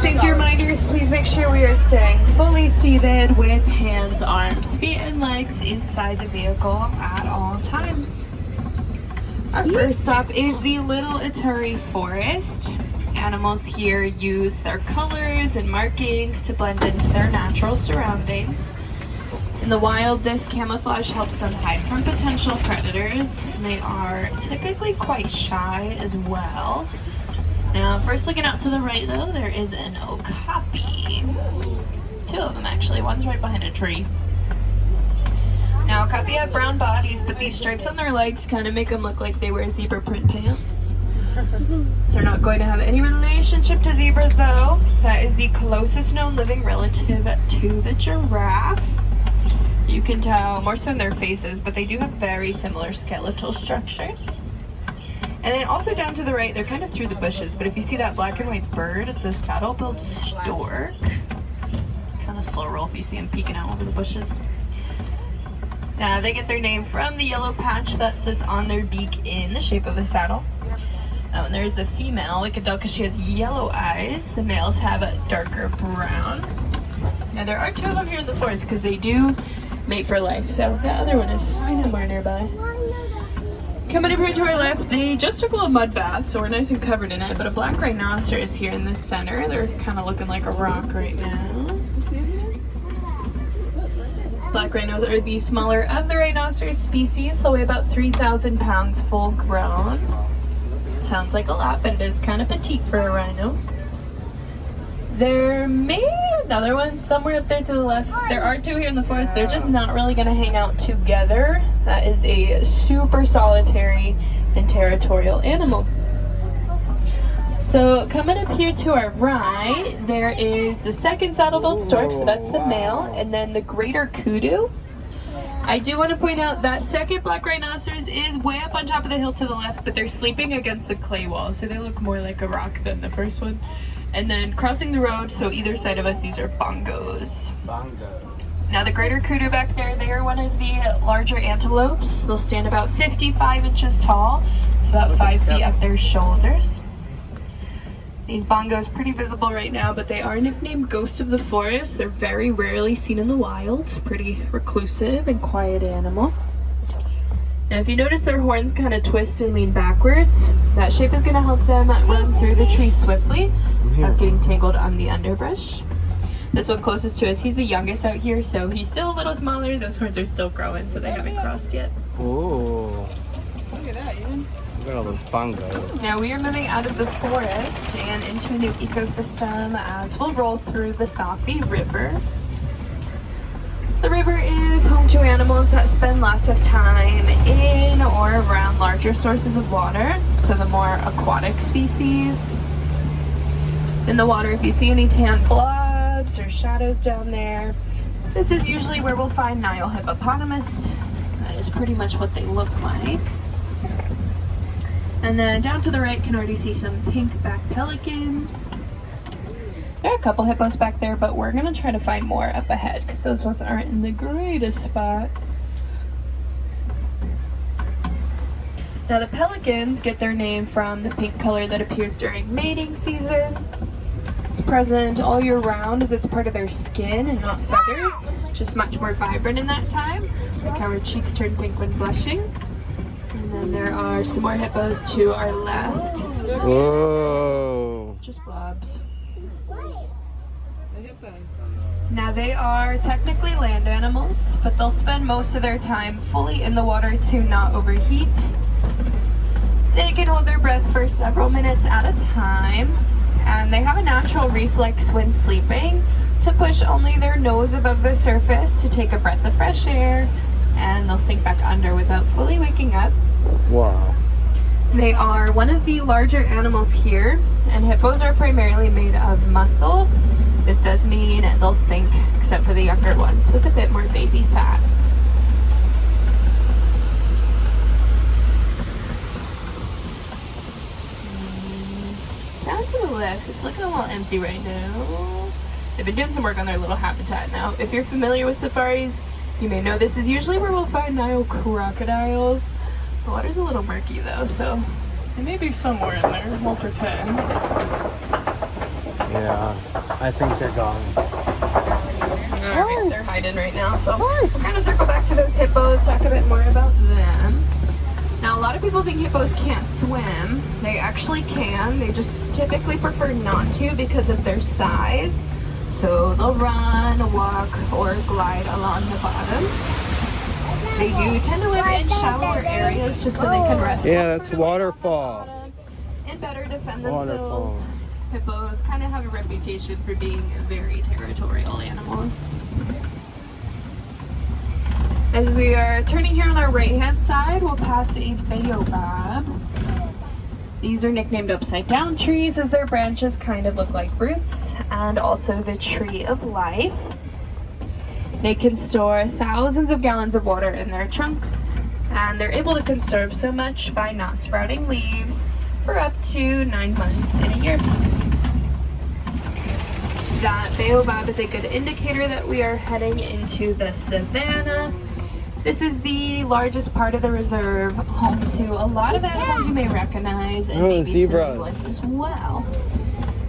Safety reminders, please make sure we are staying fully seated with hands, arms, feet, and legs inside the vehicle at all times. Our first stop is the Little Ituri Forest. Animals here use their colors and markings to blend into their natural surroundings. In the wild, this camouflage helps them hide from potential predators, and they are typically quite shy as well. Now, first looking out to the right though, there is an okapi. Two of them actually, one's right behind a tree. Now, okapi have brown bodies, but these stripes on their legs kind of make them look like they wear zebra print pants. They're not going to have any relationship to zebras though. That is the closest known living relative to the giraffe. You can tell more so in their faces, but they do have very similar skeletal structures. And then also down to the right, they're kind of through the bushes, but if you see that black and white bird, it's a saddle-billed stork. Kind of slow roll if you see them peeking out over the bushes. Now, they get their name from the yellow patch that sits on their beak in the shape of a saddle. And there's the female. We can tell because she has yellow eyes. The males have a darker brown. Now, there are two of them here in the forest because they do mate for life, so the other one is somewhere nearby. Coming up here to our left, they just took a little mud bath, so we're nice and covered in it, but a black rhinoceros is here in the center. They're kind of looking like a rock right now. Black rhinos are the smaller of the rhinoceros species. They'll weigh about 3,000 pounds full grown. Sounds like a lot, but it is kind of petite for a rhino. There may be another one somewhere up there to the left. There are two here in the forest. They're just not really going to hang out together. That is a super solitary and territorial animal. So coming up here to our right, there is the second saddle-billed stork, so that's the male, and then the greater kudu. I do want to point out that second black rhinoceros is way up on top of the hill to the left, but they're sleeping against the clay wall, so they look more like a rock than the first one. And then crossing the road, so either side of us, these are bongos. Now the greater kudu back there, they are one of the larger antelopes. They'll stand about 55 inches tall. It's about 5 feet at their shoulders. These bongos pretty visible right now, but they are nicknamed ghosts of the forest. They're very rarely seen in the wild. Pretty reclusive and quiet animal. Now if you notice their horns kind of twist and lean backwards, that shape is going to help them run through the trees swiftly without getting tangled on the underbrush. This one closest to us, he's the youngest out here, so he's still a little smaller. Those horns are still growing, so they haven't crossed yet. Ooh. Look at that, Ian. Look at all those bongos. Now we are moving out of the forest and into a new ecosystem as we'll roll through the Safi River. The river is home to animals that spend lots of time in or around larger sources of water, so the more aquatic species. In the water, if you see any tan blobs or shadows down there, this is usually where we'll find Nile hippopotamus. That is pretty much what they look like. And then down to the right, you can already see some pink-backed pelicans. There are a couple hippos back there, but we're going to try to find more up ahead because those ones aren't in the greatest spot. Now the pelicans get their name from the pink color that appears during mating season. It's present all year round as it's part of their skin and not feathers. Just much more vibrant in that time, like how our cheeks turn pink when blushing. And then there are some more hippos to our left. Whoa. Just blobs. Now they are technically land animals, but they'll spend most of their time fully in the water to not overheat. They can hold their breath for several minutes at a time, and they have a natural reflex when sleeping to push only their nose above the surface to take a breath of fresh air, and they'll sink back under without fully waking up. Wow. They are one of the larger animals here, and hippos are primarily made of muscle. This does mean they'll sink, except for the younger ones, with a bit more baby fat. Down to the left, it's looking a little empty right now. They've been doing some work on their little habitat now. If you're familiar with safaris, you may know this is usually where we'll find Nile crocodiles. The water's a little murky though, so it may be somewhere in there. We'll pretend. Yeah. I think they're gone. Alright, they're hiding right now, so we'll kind of circle back to those hippos, talk a bit more about them. Now, a lot of people think hippos can't swim. They actually can. They just typically prefer not to because of their size. So they'll run, walk, or glide along the bottom. They do tend to live in shallower areas just so they can rest. Yeah, that's comfortably on the waterfall. bottom and better defend Waterfall. themselves. Hippos kind of have a reputation for being very territorial animals. As we are turning here on our right-hand side, we'll pass a baobab. These are nicknamed upside down trees as their branches kind of look like roots, and also the tree of life. They can store thousands of gallons of water in their trunks, and they're able to conserve so much by not sprouting leaves for up to 9 months in a year. That baobab is a good indicator that we are heading into the savanna. This is the largest part of the reserve, home to a lot of animals you may recognize, and maybe zebras. some ones as well.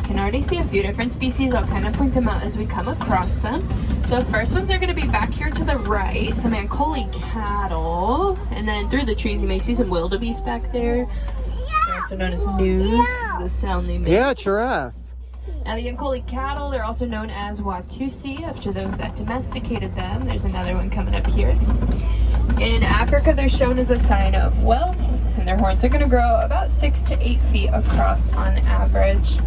Can already see a few different species. I'll kind of point them out as we come across them. The first ones are going to be back here to the right, some Ankole cattle, and then through the trees you may see some wildebeest back there. They're also known as news, is the sound they make. Yeah, giraffe. Now the Ankole cattle, they're also known as Watusi after those that domesticated them. There's another one coming up here. In Africa, they're shown as a sign of wealth, and their horns are going to grow about 6 to 8 feet across on average.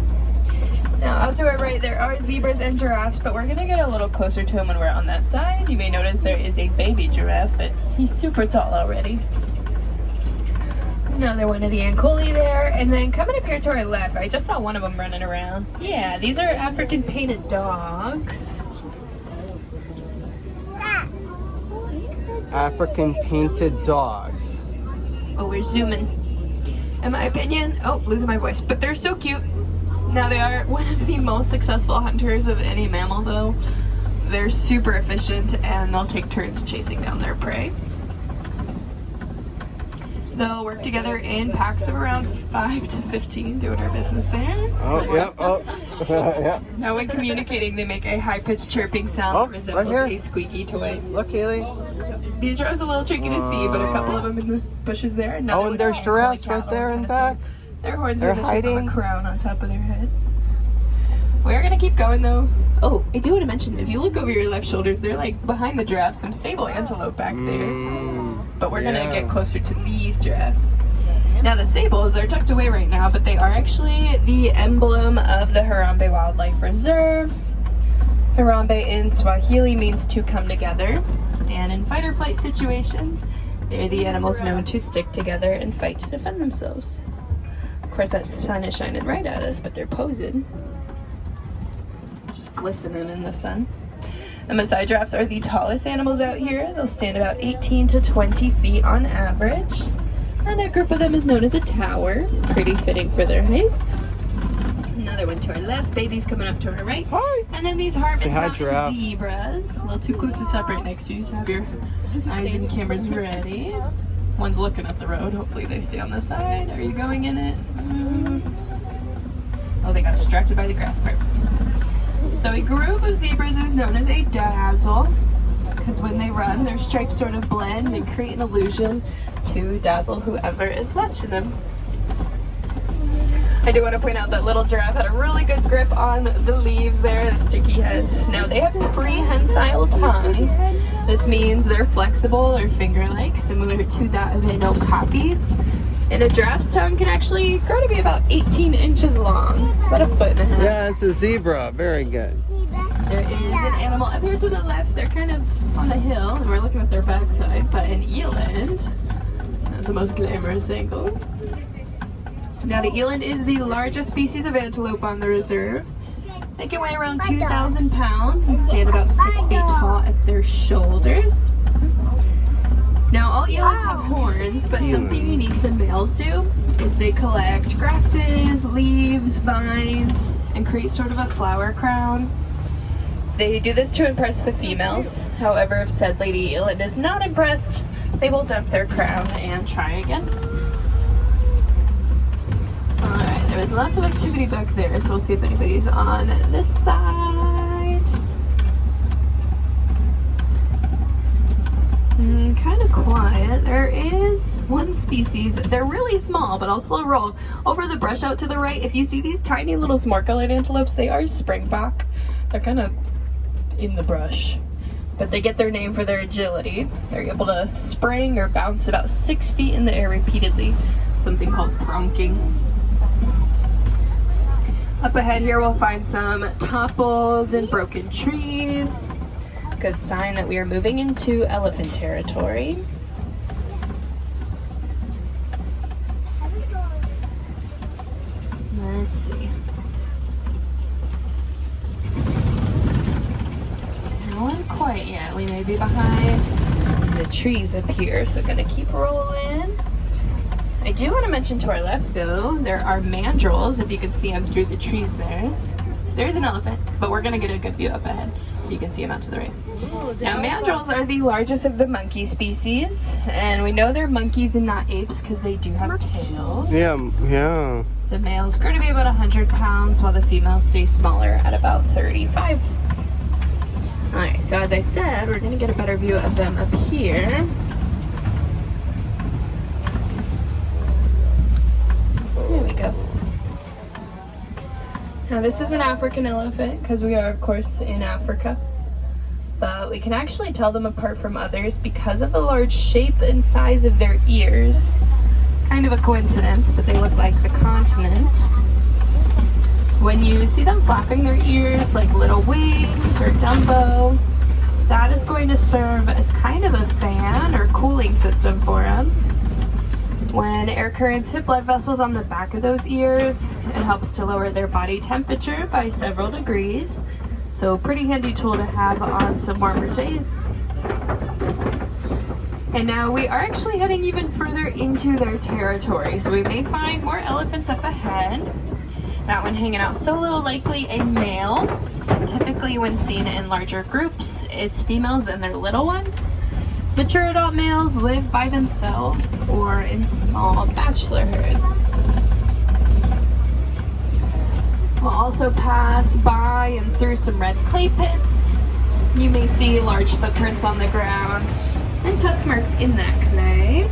Now out to our right, there are zebras and giraffes, but we're going to get a little closer to them when we're on that side. You may notice there is a baby giraffe, but he's super tall already. Another one of the Ankole there, and then coming up here to our left, I just saw one of them running around. Yeah, these are African painted dogs. African painted dogs. Oh, we're zooming. In my opinion, oh, losing my voice, but they're so cute. Now they are one of the most successful hunters of any mammal though. They're super efficient and they'll take turns chasing down their prey. They'll work together in packs of around 5 to 15 doing our business there. Oh, yeah, oh. Yeah. Now when communicating, they make a high-pitched chirping sound Oh, that resembles right here. a squeaky toy. Look, Haley. These giraffes are a little tricky to see, but a couple of them in the bushes there. Another Oh, and one there's is giraffes Ankole right there in cattle, back. kinda same. Their horns They're are the shape of hiding. a crown on top of their head. We're gonna keep going though. Oh, I do want to mention, if you look over your left shoulders, they're like behind the giraffes, some sable antelope back there. But we're gonna get closer to these giraffes. Now the sables, they're tucked away right now, but they are actually the emblem of the Harambe Wildlife Reserve. Harambe in Swahili means to come together, and in fight or flight situations, they're the animals known to stick together and fight to defend themselves. Of course, that sun is shining right at us, but they're posing, just glistening in the sun. The Maasai giraffes are the tallest animals out here. They'll stand about 18 to 20 feet on average. And a group of them is known as a tower. Pretty fitting for their height. Another one to our left. Babies coming up to our right. Hi. And then these Hartman's Say hi, mountain giraffe. zebras. A little too close to stop right next to you, so have your eyes and cameras ready. One's looking at the road. Hopefully they stay on the side. Are you going in it? Oh, they got distracted by the grass part. So a group of zebras is known as a dazzle, because when they run, their stripes sort of blend and create an illusion to dazzle whoever is watching them. I do want to point out that little giraffe had a really good grip on the leaves there, the sticky heads. Now they have prehensile tongues. This means they're flexible or finger-like, similar to that of an okapis. And a giraffe's tongue can actually grow to be about 18 inches long. It's about 1.5 feet. Yeah, it's a zebra. Very good. There is an animal up here to the left. They're kind of on the hill, and we're looking at their backside, but an eland. Not the most glamorous angle. Now the eland is the largest species of antelope on the reserve. They can weigh around 2,000 pounds and stand about 6 feet tall at their shoulders. Now all elands have horns, but something unique the males do is they collect grasses, leaves, vines, and create sort of a flower crown. They do this to impress the females. However, if said lady eland is not impressed, they will dump their crown and try again. Alright, there There's lots of activity back there, so we'll see if anybody's on this side. Kind of quiet. There is one species. They're really small, but I'll slow roll. Over the brush out to the right, if you see these tiny little smart-colored antelopes, they are springback. They're kind of in the brush, but they get their name for their agility. They're able to spring or bounce about 6 feet in the air repeatedly, something called pronking. Up ahead here we'll find some toppled and broken trees. Good sign that we are moving into elephant territory. Let's see. Not quite yet. We may be behind the trees up here, so gonna keep rolling. I do want to mention to our left though, there are mandrills, if you can see them through the trees there. There's an elephant, but we're gonna get a good view up ahead. You can see them out to the right. Now mandrills are the largest of the monkey species, and we know they're monkeys and not apes because they do have tails. Yeah. The male's going to be about 100 pounds, while the female stays smaller at about 35. Alright, so as I said, we're going to get a better view of them up here. There we go. Now this is an African elephant because we are of course in Africa, but we can actually tell them apart from others because of the large shape and size of their ears. Kind of a coincidence, but they look like the continent. When you see them flapping their ears like little wings or Dumbo, that is going to serve as kind of a fan or cooling system for them. When air currents hit blood vessels on the back of those ears, it helps to lower their body temperature by several degrees. So pretty handy tool to have on some warmer days. And now we are actually heading even further into their territory. So we may find more elephants up ahead. That one hanging out solo, likely a male. Typically when seen in larger groups, it's females and their little ones. Mature adult males live by themselves or in small bachelor herds. We'll also pass by and through some red clay pits. You may see large footprints on the ground and tusk marks in that clay.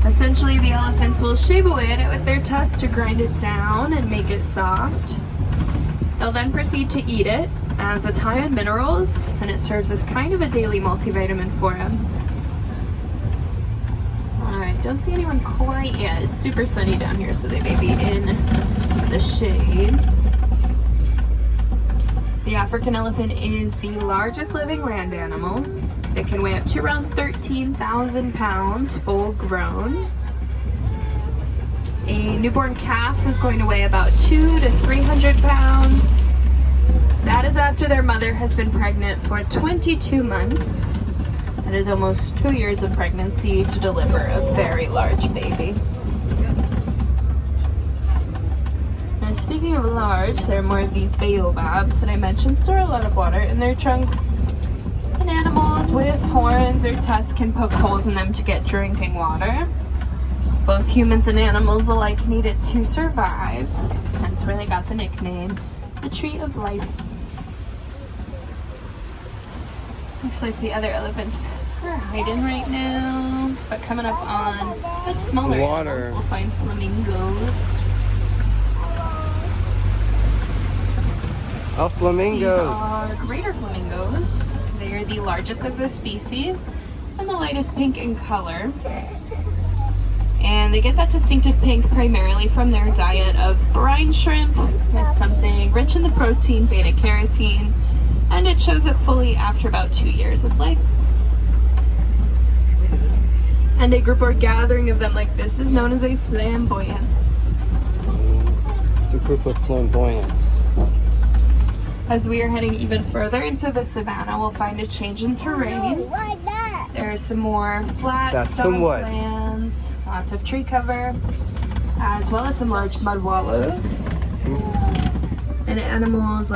Essentially, the elephants will shave away at it with their tusks to grind it down and make it soft. They'll then proceed to eat it, as it's high on minerals, and it serves as kind of a daily multivitamin for them. Alright, don't see anyone quite yet. It's super sunny down here, so they may be in the shade. The African elephant is the largest living land animal. It can weigh up to around 13,000 pounds full grown. A newborn calf is going to weigh about 200 to 300 pounds. That is after their mother has been pregnant for 22 months. That is almost 2 years of pregnancy to deliver a very large baby. Now speaking of large, there are more of these baobabs that I mentioned store a lot of water in their trunks. And animals with horns or tusks can poke holes in them to get drinking water. Both humans and animals alike need it to survive. That's where they got the nickname, the Tree of Life. Looks like the other elephants are hiding right now, but coming up on much smaller water animals, we'll find flamingos. Oh, flamingos. These are greater flamingos. They are the largest of the species and the lightest pink in color. And they get that distinctive pink primarily from their diet of brine shrimp. It's something rich in the protein beta-carotene, and it shows up fully after about 2 years of life. And a group or gathering of them like this is known as a flamboyance. It's a group of flamboyants. As we are heading even further into the savannah, we'll find a change in terrain. There are some more flat stone lands, lots of tree cover, as well as some large mud wallows. And animals like